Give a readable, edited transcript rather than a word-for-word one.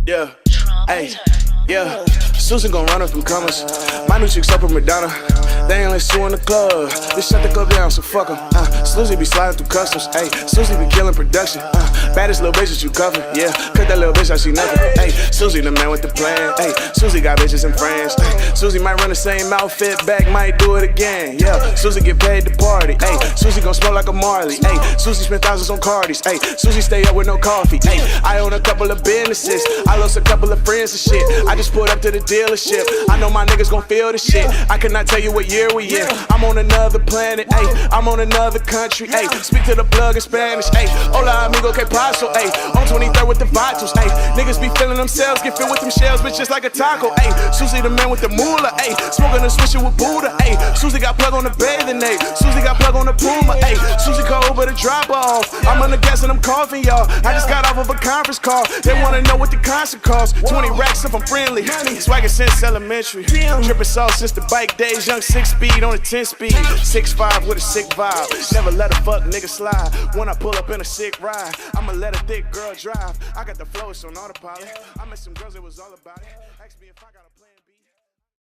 Yeah, hey, yeah. Susan gon' run up them comers. My new chick's up in Madonna. They ain't let Sue in the club. Just shut the club down, so fuck 'em. Susie be sliding through customs. Ayy, Susie be killing production. Baddest little bitch that you cover. Yeah, cut that little bitch out, she nothing. Ayy, Susie the man with the plan. Ayy, Susie got bitches in France. Ayy, Susie might run the same outfit back, might do it again. Yeah, Susie get paid to party. Ayy, Susie gon' smoke like a Marley. Ayy, Susie spend thousands on Cardis. Ayy, Susie stay up with no coffee. Ayy, I own a couple of businesses. I lost a couple of friends and shit. I just pulled up to the dealership. I know my niggas gon' feel the shit. I cannot tell you what year we in. I'm on another planet, ayy. I'm on another country, ayy. Speak to the plug in Spanish, ayy. Hola amigo, que paso, ayy. On 23rd with the vitals, ayy. Niggas be feeling themselves, get filled with them shells, bitch, just like a taco, ayy. Susie the man with the moolah, ayy. Smoking and switching with Buddha, ayy. Susie got plug on the bathing ape. Susie got plug on the Puma, ayy. Susie cold, but a drop off. I'm on the gas and I'm coughing, y'all. I just got off of a conference call. They wanna know what the concert costs. 20 racks if I'm friendly. Swagger since elementary. Trippin' sauce since the bike days. Young 6-speed on a 10-speed. 6'5" with a sick vibe. Never let a fuck nigga slide. When I pull up in a sick ride, I'ma let a thick girl drive. I got the flow, it's on autopilot. I met some girls, it was all about it. Ask me if I got a plan.